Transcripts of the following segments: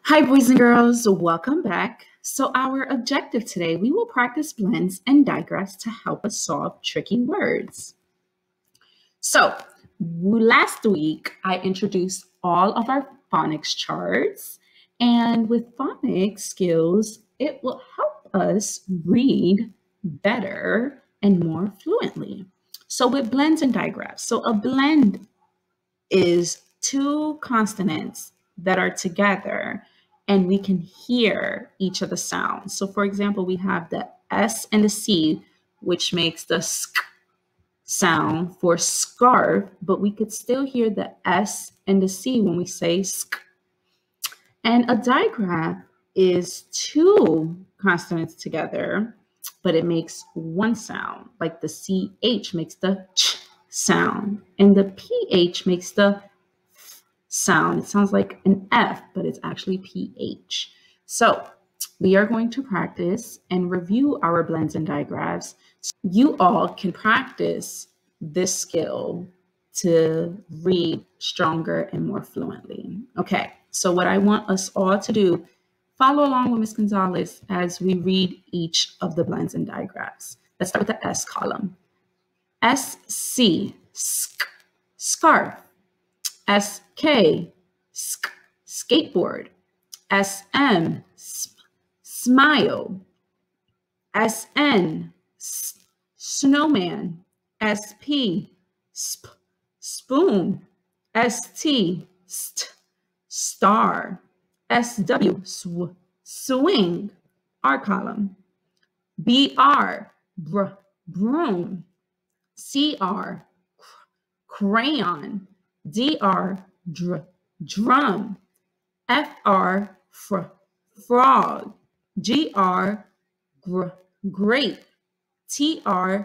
Hi, boys and girls, welcome back. So our objective today, we will practice blends and digraphs to help us solve tricky words. So last week, I introduced all of our phonics charts, and with phonics skills, it will help us read better and more fluently. So with blends and digraphs, so a blend is two consonants that are together and we can hear each of the sounds. So for example, we have the S and the C, which makes the sk sound for scarf, but we could still hear the S and the C when we say sk. And a digraph is two consonants together, but it makes one sound, like the CH makes the ch sound, and the PH makes the f sound. It sounds like an F, but it's actually PH. So we are going to practice and review our blends and digraphs. You all can practice this skill to read stronger and more fluently. Okay, so what I want us all to do, follow along with Ms. Gonzalez as we read each of the blends and digraphs. Let's start with the S column. SC, sk, scarf. SK, sk, skateboard. SM, sp, smile. SN, snowman. SP, sp, spoon. ST, star. SW, swing. R column. BR, broom. CR, crayon. DR, drum. FR, frog. GR, grape. TR,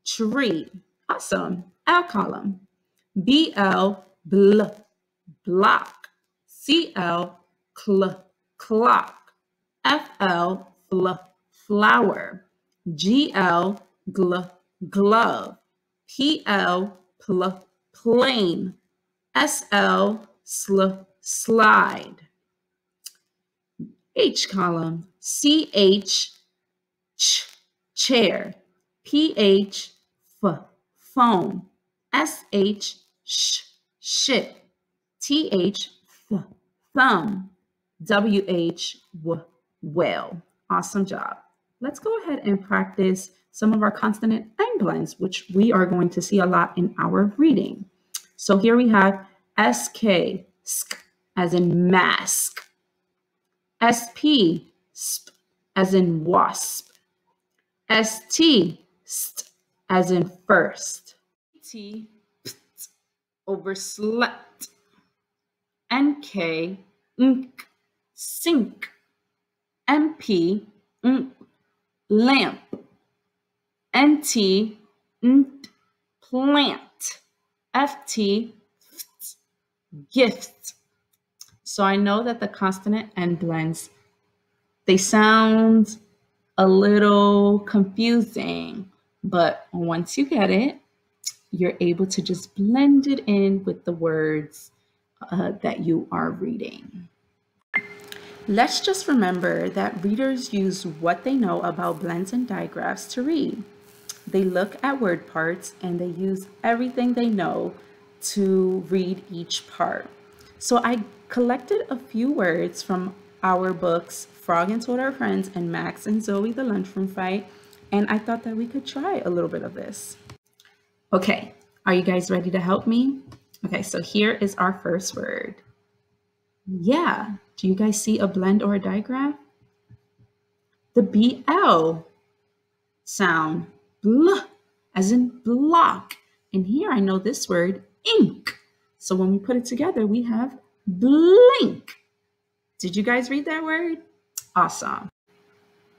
tree. Awesome. L column. BL, block. CL, clock. FL, flower. GL, glove. PL, plane. SL, slide. H column. CH, chair. PH, phone. SH, ship. TH, thumb. WH, whale. Awesome job. Let's go ahead and practice some of our consonant end blends, which we are going to see a lot in our reading. So here we have SK, sk, as in mask. SP, sp, as in wasp. ST, st, as in first. T, pt, overslept. NK, ink, sink. MP, lamp. NT, plant. FT, gift. So I know that the consonant end blends, they sound a little confusing, but once you get it, you're able to just blend it in with the words that you are reading. Let's just remember that readers use what they know about blends and digraphs to read. They look at word parts and they use everything they know to read each part. So I collected a few words from our books, Frog and Toad Our Friends and Max and Zoe, The Lunchroom Fight, and I thought that we could try a little bit of this. Okay, are you guys ready to help me? Okay, so here is our first word. Yeah, do you guys see a blend or a digraph? The BL sound, bl, as in block. And here I know this word, ink. So when we put it together, we have blink. Did you guys read that word? Awesome.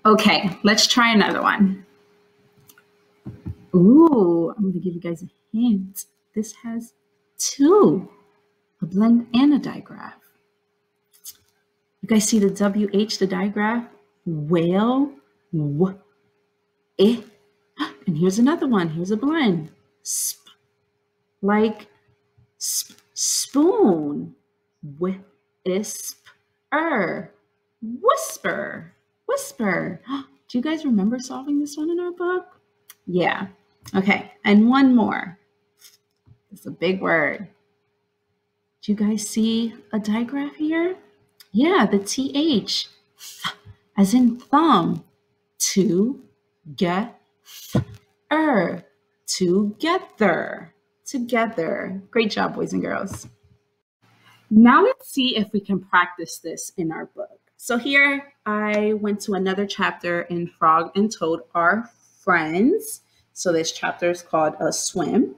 Okay, let's try another one. Ooh, I'm gonna give you guys a hint. This has two, a blend and a digraph. You guys see the WH, the digraph? Whale, and here's another one. Here's a blend. Sp, like spoon. Wisp, Whisper. Whisper. Do you guys remember solving this one in our book? Yeah. Okay. And one more. It's a big word. Do you guys see a digraph here? Yeah, the TH, as in thumb. Together. Together. Together. Great job, boys and girls. Now let's see if we can practice this in our book. So here I went to another chapter in Frog and Toad Are Friends. So this chapter is called A Swim.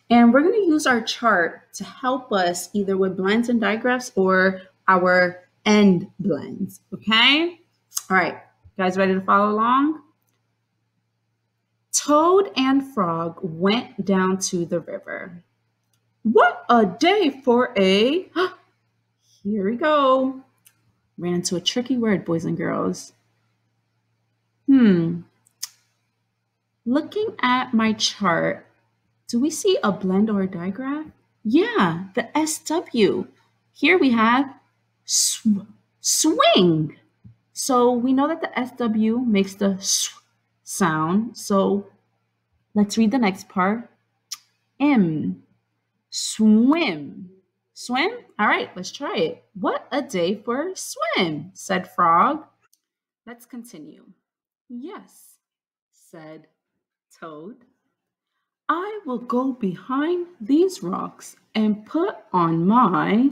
And we're going to use our chart to help us either with blends and digraphs or our end blends. Okay? All right. Guys ready to follow along? Toad and Frog went down to the river. What a day for a... Here we go. Ran into a tricky word, boys and girls. Looking at my chart, do we see a blend or a digraph? Yeah, the SW. Here we have swing. So we know that the SW makes the sound. So let's read the next part. Swim. Swim? All right, let's try it. What a day for a swim, said Frog. Let's continue. Yes, said Toad. I will go behind these rocks and put on my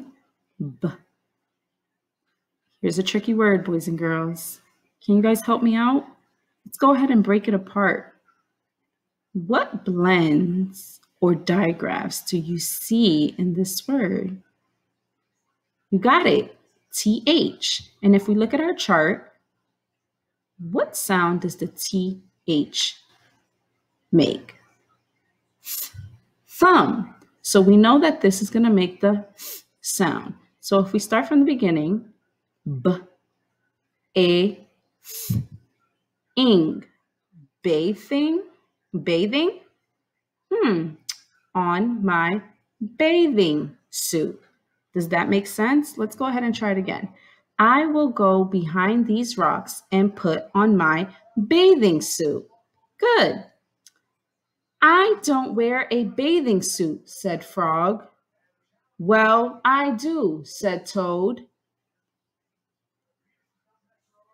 Here's a tricky word, boys and girls. Can you guys help me out? Let's go ahead and break it apart. What blends or digraphs do you see in this word? You got it, TH. And if we look at our chart, what sound does the TH make? Thumb. So we know that this is going to make the sound. So if we start from the beginning, ing, bathing, on my bathing suit. Does that make sense? Let's go ahead and try it again. I will go behind these rocks and put on my bathing suit. Good. I don't wear a bathing suit, said Frog. Well, I do, said Toad.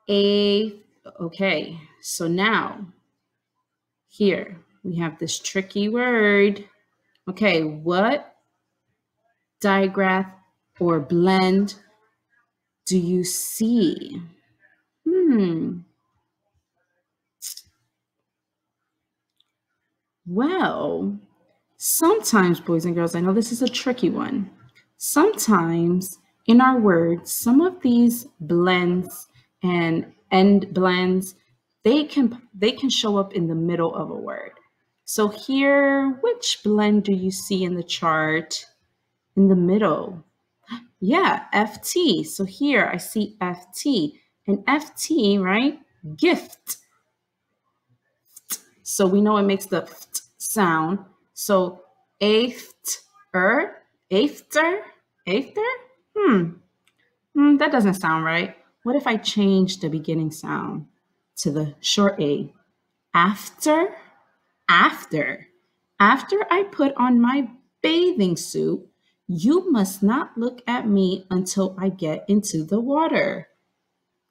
Okay, so now here we have this tricky word. Okay, what digraph or blend do you see? Well, sometimes, boys and girls, I know this is a tricky one. Sometimes in our words, some of these blends and end blends, they can show up in the middle of a word. So here, which blend do you see in the chart in the middle? Yeah, FT. So here I see FT. And FT, right? Gift. So we know it makes the sound. So after. That doesn't sound right. What if I change the beginning sound to the short A? After I put on my bathing suit, you must not look at me until I get into the water.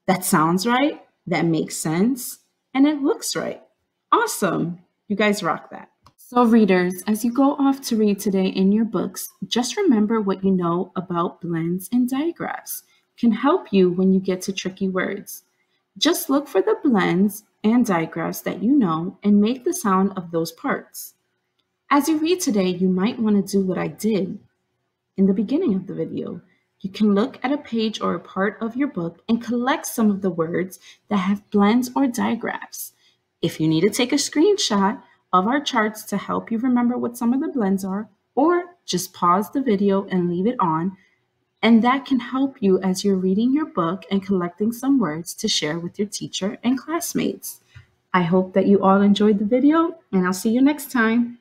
That sounds right. That makes sense. And it looks right. Awesome. You guys rock that. So readers, as you go off to read today in your books, just remember what you know about blends and digraphs. Can help you when you get to tricky words. Just look for the blends and digraphs that you know and make the sound of those parts. As you read today, you might want to do what I did in the beginning of the video. You can look at a page or a part of your book and collect some of the words that have blends or digraphs. If you need to take a screenshot of our charts to help you remember what some of the blends are, or just pause the video and leave it on, and that can help you as you're reading your book and collecting some words to share with your teacher and classmates. I hope that you all enjoyed the video, and I'll see you next time.